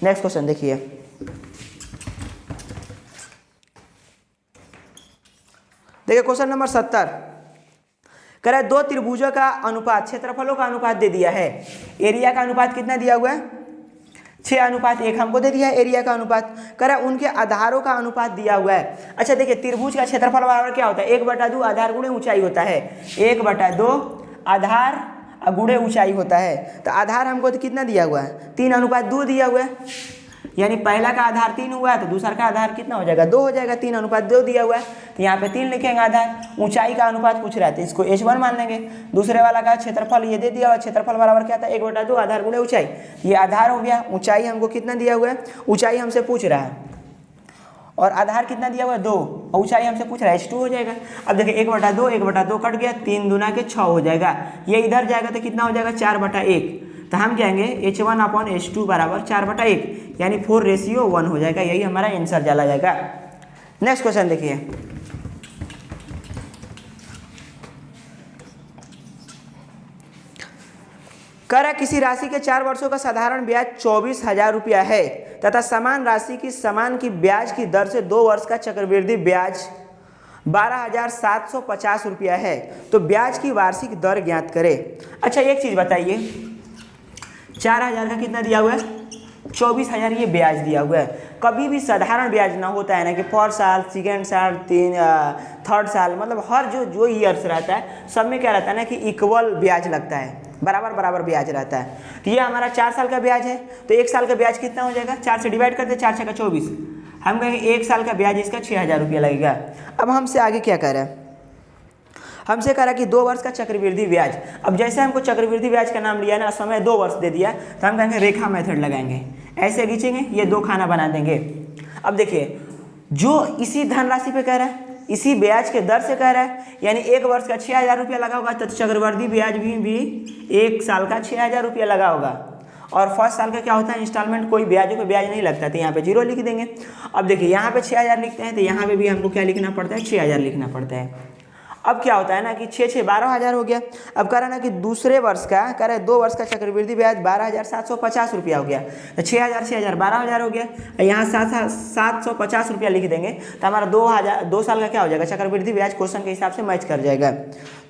नेक्स्ट क्वेश्चन देखिए, देखिए क्वेश्चन नंबर 70, कह रहा है दो त्रिभुजों का अनुपात क्षेत्रफलों का अनुपात दे दिया है, एरिया का अनुपात कितना दिया हुआ है 6:1 हमको दे दिया है एरिया का अनुपात, कह रहा है उनके आधारों का अनुपात दिया हुआ है। अच्छा देखिए त्रिभुज का क्षेत्रफल बराबर क्या होता है 1/2 आधार गुणे ऊंचाई होता है, 1/2 आधार गुणे ऊंचाई होता है। तो आधार हमको तो कितना दिया हुआ है, 3:2 दिया हुआ है, यानी पहला का आधार 3 हुआ है तो दूसरा का आधार कितना हो जाएगा, 2 हो जाएगा। 3:2 दिया हुआ है तो यहाँ पे 3 लिखेंगे आधार। ऊंचाई का अनुपात पूछ रहा है तो इसको h1 मान लेंगे। दूसरे वाला का क्षेत्रफल ये दे दिया हुआ, क्षेत्रफल बराबर क्या था, 1/2 आधार गुणे ऊंचाई। ये आधार हो गया। ऊंचाई हमको कितना दिया हुआ है, ऊंचाई हमसे पूछ रहा है, और आधार कितना दिया हुआ है 2, और ऊंचाई हमसे पूछ रहा है h2 हो जाएगा। अब देखिए 1/2 1/2 कट गया, 3 दूना के 6 हो जाएगा। ये इधर जाएगा तो कितना हो जाएगा, 4/1। तो हम कहेंगे h1/h2 बराबर 4/1, यानी 4:1 हो जाएगा। यही हमारा आंसर चला जाएगा। नेक्स्ट क्वेश्चन देखिए, कर किसी राशि के 4 वर्षों का साधारण ब्याज 24,000 रुपया है तथा समान राशि की समान की ब्याज की दर से 2 वर्ष का चक्रवृद्धि ब्याज 12,750 रुपया है, तो ब्याज की वार्षिक दर ज्ञात करें। अच्छा एक चीज बताइए, 4,000 का कितना दिया हुआ है, 24,000 ये ब्याज दिया हुआ है। कभी भी साधारण ब्याज ना होता है ना कि फर्स्ट साल, सेकेंड साल, थर्ड साल, मतलब हर जो ईयर्स रहता है सब में क्या रहता है ना कि इक्वल ब्याज लगता है, बराबर ब्याज रहता है। तो ये हमारा 4 साल का ब्याज है, तो 1 साल का ब्याज कितना हो जाएगा, 4 से डिवाइड करते, 4 6 का 24, हम कहेंगे 1 साल का ब्याज इसका 6,000 रुपया लगेगा। अब हमसे आगे क्या कह रहा है, हमसे कह रहा है कि 2 वर्ष का चक्रवृद्धि ब्याज। अब जैसे हमको चक्रवृद्धि ब्याज का नाम लिया ना, समय 2 वर्ष दे दिया, तो हम कहेंगे रेखा मेथड लगाएंगे, ऐसे खींचेंगे, ये 2 खाना बना देंगे। अब देखिए जो इसी धनराशि पे कह रहा है, इसी ब्याज के दर से कह रहा है, यानी 1 वर्ष का 6,000 रुपया लगा होगा, तो चक्रवृद्धि ब्याज भी 1 साल का 6,000 रुपया लगा होगा। और फर्स्ट साल का क्या होता है, इंस्टॉलमेंट, कोई ब्याजों पे ब्याज नहीं लगता, तो यहाँ पे 0 लिख देंगे। अब देखिए यहाँ पे 6,000 लिखते हैं, तो यहाँ पे भी हमको क्या लिखना पड़ता है, 6,000 लिखना पड़ता है। अब क्या होता है ना कि 6 6 12,000 हो गया। अब कह रहा ना कि दूसरे वर्ष का, कह रहा है 2 वर्ष का चक्रवृद्धि ब्याज 12,750 रुपया हो गया, तो 6,000 12,000 हो गया। यहाँ 750 रुपया लिख देंगे, तो हमारा 2 साल का क्या हो जाएगा, चक्रवृद्धि ब्याज क्वेश्चन के हिसाब से मैच कर जाएगा।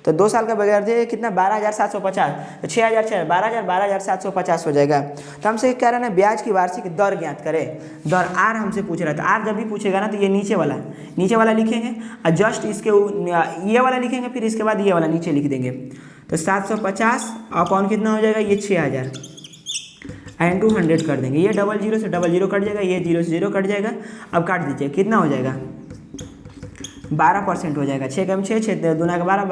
तो 2 साल का बगैर दे कितना, 12,750, तो 6,000 12,750 हो जाएगा। तो हमसे कह रहा है ना ब्याज की वार्षिक दर ज्ञात करें। दर आर हमसे पूछ रहा है, तो आर जब भी पूछेगा ना तो ये नीचे वाला लिखेंगे, और जस्ट इसके ये वाला लिखेंगे, फिर इसके बाद ये वाला नीचे लिख देंगे। तो 750 अपॉन कितना हो जाएगा, ये 6,000 एंड 200 कर देंगे। ये 00 से 00 कट जाएगा, ये 0 से 0 कट जाएगा। अब काट दीजिए, कितना हो जाएगा, 12% हो जाएगा। 6 कम 6 6 दूना का 12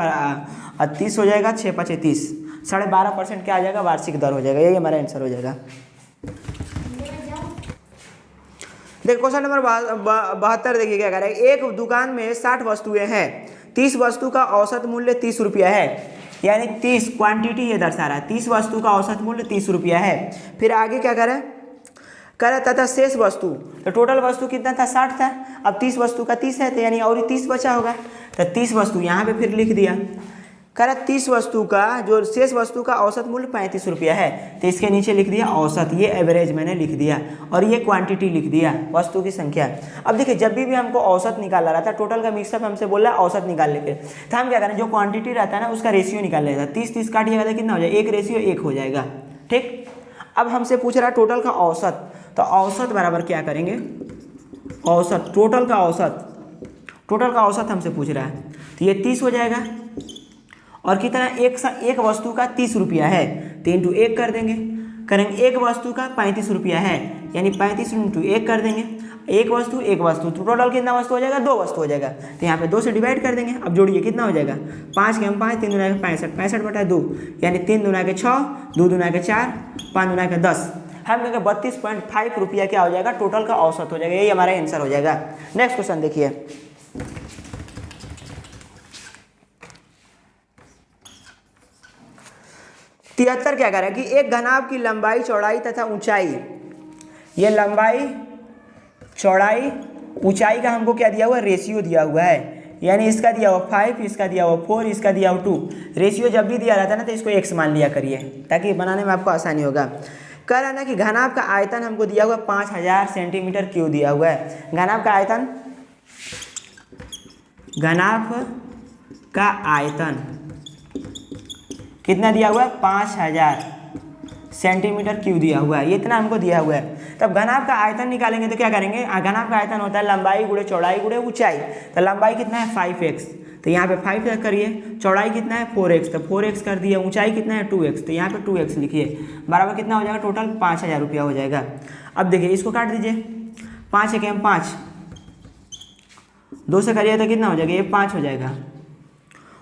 30 हो जाएगा, 6 5 30, 12.5% क्या आ जाएगा, वार्षिक दर हो जाएगा। यही हमारा आंसर हो जाएगा। देखिए क्वेश्चन नंबर 72 देखिए क्या कह रहा है, एक दुकान में 60 वस्तुएं हैं, 30 वस्तु का औसत मूल्य 30 रुपया है, यानी 30 क्वांटिटी ये दर्शा रहा है, 30 वस्तु का औसत मूल्य 30 रुपया है। फिर आगे क्या कह रहा है, कह रहा तथा शेष वस्तु, तो टोटल वस्तु कितना था, 60 था, अब 30 वस्तु का 30 है, तो यानी और 30 बचा होगा, तो 30 वस्तु यहाँ पे फिर लिख दिया। कह रहा 30 वस्तु का जो शेष वस्तु का औसत मूल्य 35 रुपया है, तो इसके नीचे लिख दिया औसत, ये एवरेज मैंने लिख दिया, और ये क्वांटिटी लिख दिया, वस्तु की संख्या। अब देखिए जब भी हमको औसत निकालना रहता है, टोटल का मिक्सअप हमसे बोल रहा है औसत निकालने के, तो हम क्या करें, जो क्वांटिटी रहता है ना उसका रेशियो निकाल लेता है। 30 काटिएगा तो कितना हो जाएगा, 1:1 हो जाएगा। ठीक, अब हमसे पूछ रहा है टोटल का औसत, तो औसत बराबर क्या करेंगे, औसत, टोटल का औसत हमसे पूछ रहा है, तो ये 30 हो जाएगा, और कितना, एक वस्तु का 30 रुपया है, तो इंटू 1 कर देंगे, करेंगे एक वस्तु का 35 रुपया है, यानी 35 इंटू 1 कर देंगे, एक वस्तु, तो टोटल कितना वस्तु हो जाएगा, 2 वस्तु हो जाएगा, तो यहाँ पे 2 से डिवाइड कर देंगे। अब जोड़िए कितना हो जाएगा, 5 के हम 5, 3 दूना के 65, 65/2, यानी 3 दूना के 6, 2 दूना के 4, 5 दूना के 10, हम कहेंगे 32.5 रुपया क्या हो जाएगा, टोटल का औसत हो जाएगा। यही हमारा आंसर हो जाएगा। नेक्स्ट क्वेश्चन देखिए, तिहत्तर क्या कह रहा है कि एक घनाभ की लंबाई, चौड़ाई तथा ऊंचाई, ये लंबाई, चौड़ाई, ऊंचाई का हमको क्या दिया हुआ है, रेशियो दिया हुआ है, यानी इसका दिया हुआ 5, इसका दिया हुआ 4, इसका दिया हुआ 2। रेशियो जब भी दिया रहता है ना तो इसको x मान लिया करिए, ताकि बनाने में आपको आसानी होगा। कह रहा है ना कि घनाभ का आयतन हमको दिया हुआ 5000 सेंटीमीटर क्यूब दिया हुआ है। घनाभ का आयतन कितना दिया हुआ है, 5000 सेंटीमीटर क्यूब दिया हुआ है, ये इतना हमको दिया हुआ है। तब घनाभ का आयतन निकालेंगे तो क्या करेंगे, घनाभ का आयतन होता है लंबाई गुणे चौड़ाई गुणे ऊंचाई। तो लंबाई कितना है 5x, तो यहाँ पे 5 करिए, चौड़ाई कितना है 4x, तो 4x कर दिया, ऊंचाई कितना है 2x, तो यहाँ पे 2x लिखिए, बराबर कितना हो जाएगा टोटल 5000 रुपया हो जाएगा। अब देखिए इसको काट दीजिए, 5 एकम 5, 2 से करिए तो कितना हो जाएगा, ये 5 हो जाएगा,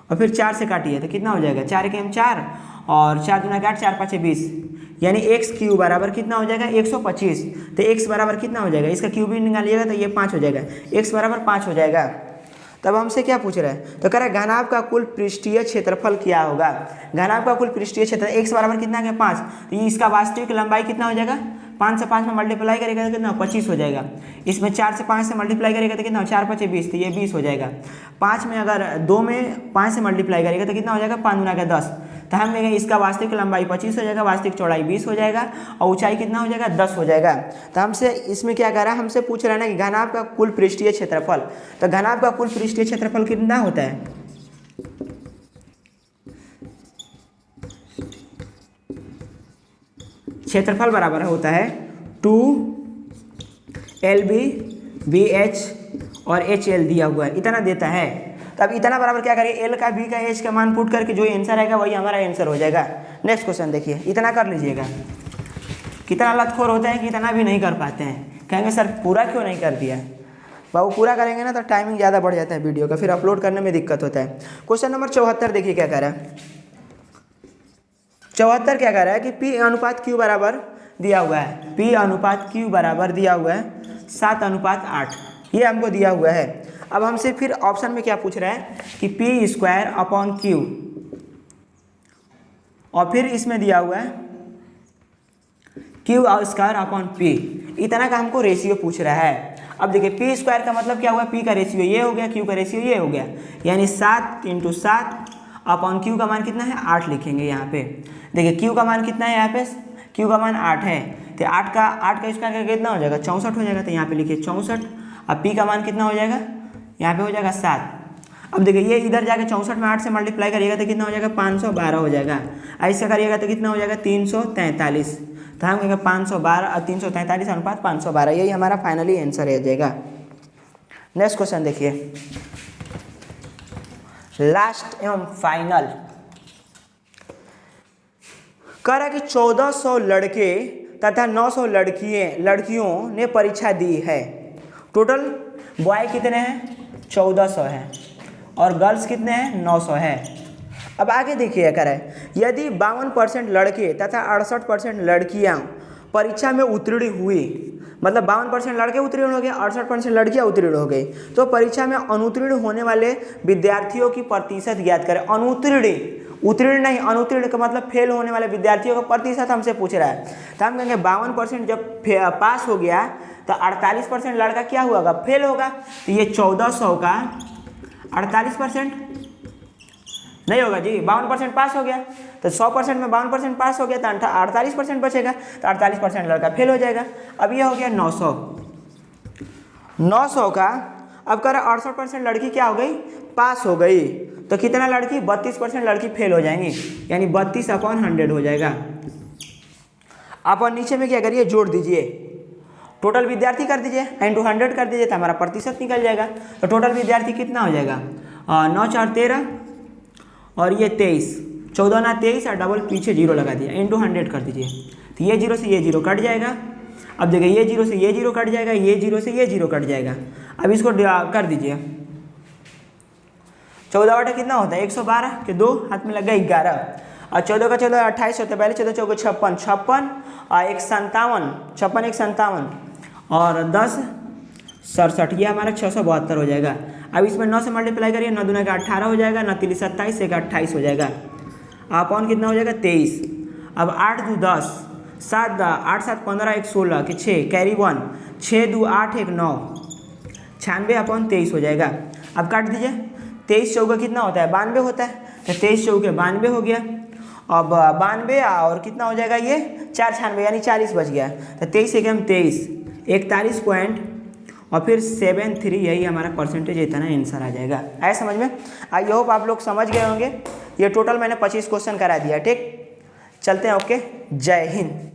और फिर 4 से काटिए तो कितना हो जाएगा, 4 एकम 4 और 4 दूना 8, 4 5 20, यानी एक्स क्यू बराबर कितना हो जाएगा 125। तो एक्स बराबर कितना हो जाएगा, इसका क्यू भी निकालिएगा तो ये 5 हो जाएगा, एक्स बराबर 5 हो जाएगा। तब हमसे क्या पूछ रहा है, तो कह रहा है घनाभ का कुल पृष्ठीय क्षेत्रफल क्या होगा। घनाभ का कुल पृष्ठीय क्षेत्र एक्स बराबर कितना है 5, तो इसका वास्तविक लंबाई कितना हो जाएगा, 5 से 5 में मल्टीप्लाई करेगा तो कितना 25 हो जाएगा। इसमें 4 से 5 से मल्टीप्लाई करेगा तो कितना 4 5 20, तो ये 20 हो जाएगा। 5 में अगर 2 में 5 से मल्टीप्लाई करेगा तो कितना हो जाएगा 5 गुना 10, तो हम देखेंगे इसका वास्तविक लंबाई 25 हो जाएगा, वास्तविक चौड़ाई 20 हो जाएगा और ऊंचाई कितना हो जाएगा 10 हो जाएगा। तो हमसे इसमें क्या कर रहा है, हमसे पूछ रहा है ना कि घनाभ का कुल पृष्ठीय क्षेत्रफल। तो घनाभ का कुल पृष्ठीय क्षेत्रफल कितना होता है, क्षेत्रफल बराबर होता है 2LB BH और HL दिया हुआ है, इतना देता है। तब इतना बराबर क्या करें, L का B का H का मान पुट करके जो आंसर आएगा वही हमारा आंसर हो जाएगा। नेक्स्ट क्वेश्चन देखिए, इतना कर लीजिएगा। कितना लतखोर होता है कि इतना भी नहीं कर पाते हैं, कहेंगे सर पूरा क्यों नहीं कर दिया। बाबू पूरा करेंगे ना तो टाइमिंग ज़्यादा बढ़ जाता है वीडियो का, फिर अपलोड करने में दिक्कत होता है। क्वेश्चन नंबर 74 देखिए क्या कह रहा है, 74 क्या कह रहा है कि P अनुपात Q बराबर दिया हुआ है, P अनुपात Q बराबर दिया हुआ है 7:8, ये हमको दिया हुआ है। अब हमसे फिर ऑप्शन में क्या पूछ रहा है कि P स्क्वायर अपॉन Q, और फिर इसमें दिया हुआ है Q स्क्वायर अपॉन P, इतना का हमको रेशियो पूछ रहा है। अब देखिए P स्क्वायर का मतलब क्या हुआ, P का रेशियो ये हो गया, Q का रेशियो ये हो गया, यानी 7 × 7 अपॉन Q का मान कितना है 8 लिखेंगे यहाँ पे। देखिए Q का मान कितना है, यहाँ पे Q का मान 8 है, तो 8 का स्क्वायर करके कितना हो जाएगा 64 हो जाएगा, तो यहाँ पे लिखिए 64। अब P का मान कितना हो जाएगा, यहाँ पे हो जाएगा 7। अब देखिए ये इधर जाके 64 में 8 से मल्टीप्लाई करिएगा तो कितना हो जाएगा 512 हो जाएगा, ऐसा करिएगा तो कितना हो जाएगा 343। तो हम कहेंगे 512 और 343 अनुपात 512, यही हमारा फाइनली आंसर हो जाएगा। नेक्स्ट क्वेश्चन देखिए, लास्ट एवं फाइनल कह रहा है कि 1400 लड़के तथा 900 लड़कियों ने परीक्षा दी है। टोटल बॉय कितने हैं 1400 हैं और गर्ल्स कितने हैं 900 हैं। अब आगे देखिए कह रहा है यदि 52% लड़के तथा 68% लड़कियां परीक्षा में उत्तीर्ण हुई, मतलब 52% लड़के उत्तीर्ण हो गए, 68% लड़कियां उत्तीर्ण हो गई, तो परीक्षा में अनुत्तीर्ण होने वाले विद्यार्थियों की प्रतिशत ज्ञात करें। उत्तीर्ण नहीं, अनुत्तीर्ण का मतलब फेल होने वाले विद्यार्थियों का प्रतिशत हमसे पूछ रहा है। तो हम कहेंगे 52% जब पास हो गया तो 48% लड़का क्या होगा, फेल होगा। तो ये 1400 का 48% नहीं होगा जी, 52% पास हो गया, तो 100% में 52% पास हो गया तो 48% बचेगा, तो 48% लड़का फेल हो जाएगा। अब ये हो गया 900 का, अब कर 68% लड़की क्या हो गई, पास हो गई, तो कितना लड़की 32% लड़की फेल हो जाएंगी, यानी 32/100 हो जाएगा। आप और नीचे में क्या करिए, जोड़ दीजिए, टोटल विद्यार्थी कर दीजिए, इंटू 100 कर दीजिए तो हमारा प्रतिशत निकल जाएगा। तो टोटल विद्यार्थी कितना हो जाएगा 9 4 13 और ये 23, 14 ना 23 और डबल पीछे 0 लगा दिया, इंटू 100 कर दीजिए, तो ये 0 से ये 0 कट जाएगा। अब देखिए ये 0 से ये 0 कट जाएगा, ये 0 से ये 0 कट जाएगा। अब इसको कर दीजिए, 14 बटा कितना होता है 112 के 2 हाथ में लग गया 11, और 14 का 14 28 होता है, पहले 14 चौको 56 और 1 57, 56 1 57 और 10 67, ये हमारा 672 हो जाएगा। अब इसमें 9 से मल्टीप्लाई करिए, 9 दूना का 18 हो जाएगा, 9 3 27, 1 28 हो जाएगा, अपॉन कितना हो जाएगा 23। अब 8 2 10, 7 8 7 15 1 16 के 6 कैरी 1, 6 2 8 1 9, 96/23 हो जाएगा। अब काट दीजिए, 23 चौका कितना होता है 92 होता है, तो 23 चौके 92 हो गया। अब 92 और कितना हो जाएगा ये 4 96 यानी 40 बच गया, तो 23 एकम 23 41 पॉइंट और फिर 73, यही हमारा परसेंटेज इतना आंसर आ जाएगा। आए समझ में, आई होप आप लोग समझ गए होंगे। ये टोटल मैंने 25 क्वेश्चन करा दिया, ठीक, चलते हैं, ओके, जय हिंद।